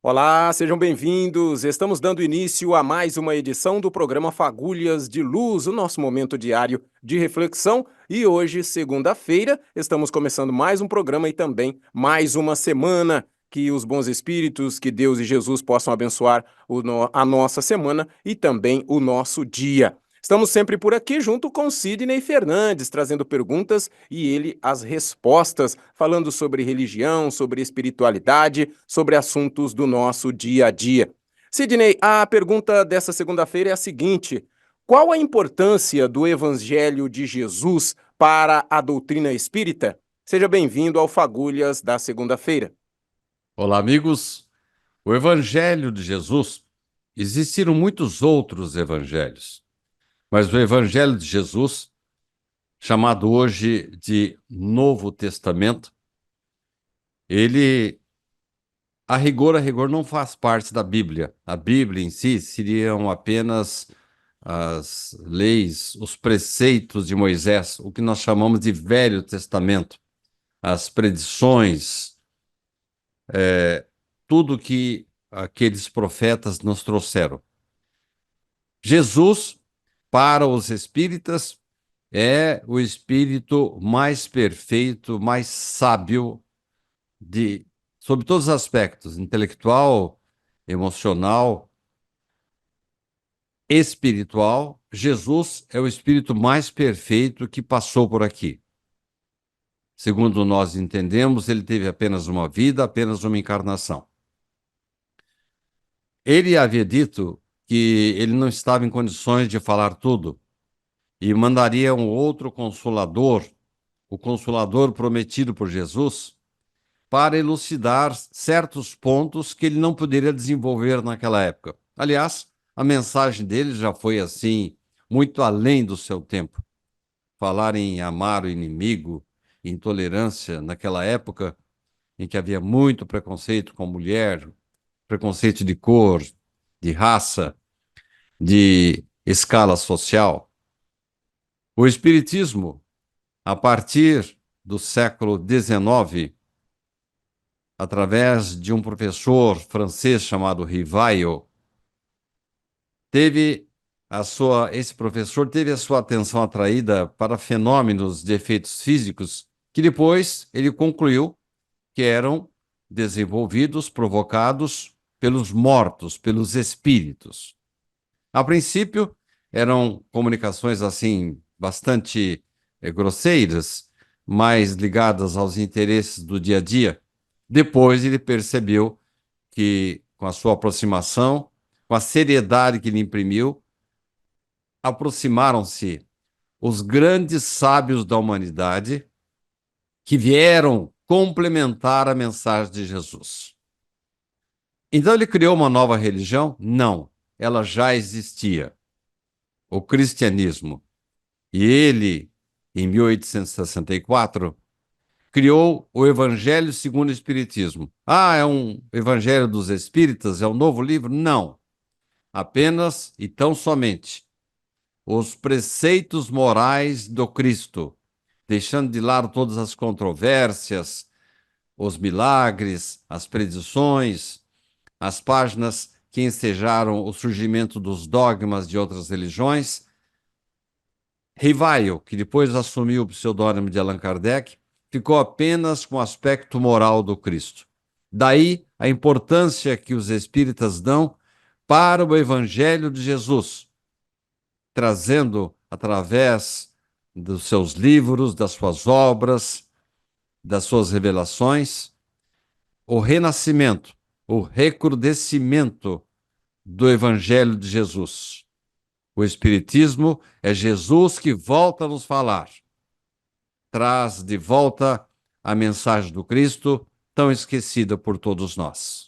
Olá, sejam bem-vindos. Estamos dando início a mais uma edição do programa Fagulhas de Luz, o nosso momento diário de reflexão. E hoje, segunda-feira, estamos começando mais um programa e também mais uma semana. Que os bons espíritos, que Deus e Jesus possam abençoar a nossa semana e também o nosso dia. Estamos sempre por aqui junto com Sidney Fernandes, trazendo perguntas e ele as respostas, falando sobre religião, sobre espiritualidade, sobre assuntos do nosso dia a dia. Sidney, a pergunta dessa segunda-feira é a seguinte: qual a importância do Evangelho de Jesus para a doutrina espírita? Seja bem-vindo ao Fagulhas da segunda-feira. Olá, amigos. O Evangelho de Jesus, existiram muitos outros evangelhos, mas o Evangelho de Jesus, chamado hoje de Novo Testamento, ele, a rigor, não faz parte da Bíblia. A Bíblia em si seriam apenas as leis, os preceitos de Moisés, o que nós chamamos de Velho Testamento, as predições, tudo que aqueles profetas nos trouxeram. Jesus, para os espíritas, é o espírito mais perfeito, mais sábio sob todos os aspectos, intelectual, emocional, espiritual. Jesus é o espírito mais perfeito que passou por aqui. Segundo nós entendemos, ele teve apenas uma vida, apenas uma encarnação. Ele havia dito que ele não estava em condições de falar tudo e mandaria um outro consolador, o consolador prometido por Jesus, para elucidar certos pontos que ele não poderia desenvolver naquela época. Aliás, a mensagem dele já foi assim, muito além do seu tempo. Falar em amar o inimigo, intolerância naquela época em que havia muito preconceito com a mulher, preconceito de cor, de raça, de escala social. O Espiritismo, a partir do século XIX, através de um professor francês chamado Rivaio, esse professor teve a sua atenção atraída para fenômenos de efeitos físicos que depois ele concluiu que eram desenvolvidos, provocados pelos mortos, pelos espíritos. A princípio, eram comunicações assim bastante grosseiras, mais ligadas aos interesses do dia a dia. Depois ele percebeu que, com a sua aproximação, com a seriedade que ele imprimiu, aproximaram-se os grandes sábios da humanidade que vieram complementar a mensagem de Jesus. Então ele criou uma nova religião? Não, ela já existia, o cristianismo. E ele, em 1864, criou o Evangelho segundo o Espiritismo. Ah, é um Evangelho dos Espíritas? É um novo livro? Não. Apenas e tão somente os preceitos morais do Cristo, deixando de lado todas as controvérsias, os milagres, as predições, as páginas que ensejaram o surgimento dos dogmas de outras religiões. Rivaio, que depois assumiu o pseudônimo de Allan Kardec, ficou apenas com o aspecto moral do Cristo. Daí a importância que os espíritas dão para o Evangelho de Jesus, trazendo, através dos seus livros, das suas obras, das suas revelações, o renascimento, o recrudescimento do Evangelho de Jesus. O Espiritismo é Jesus que volta a nos falar, traz de volta a mensagem do Cristo, tão esquecida por todos nós.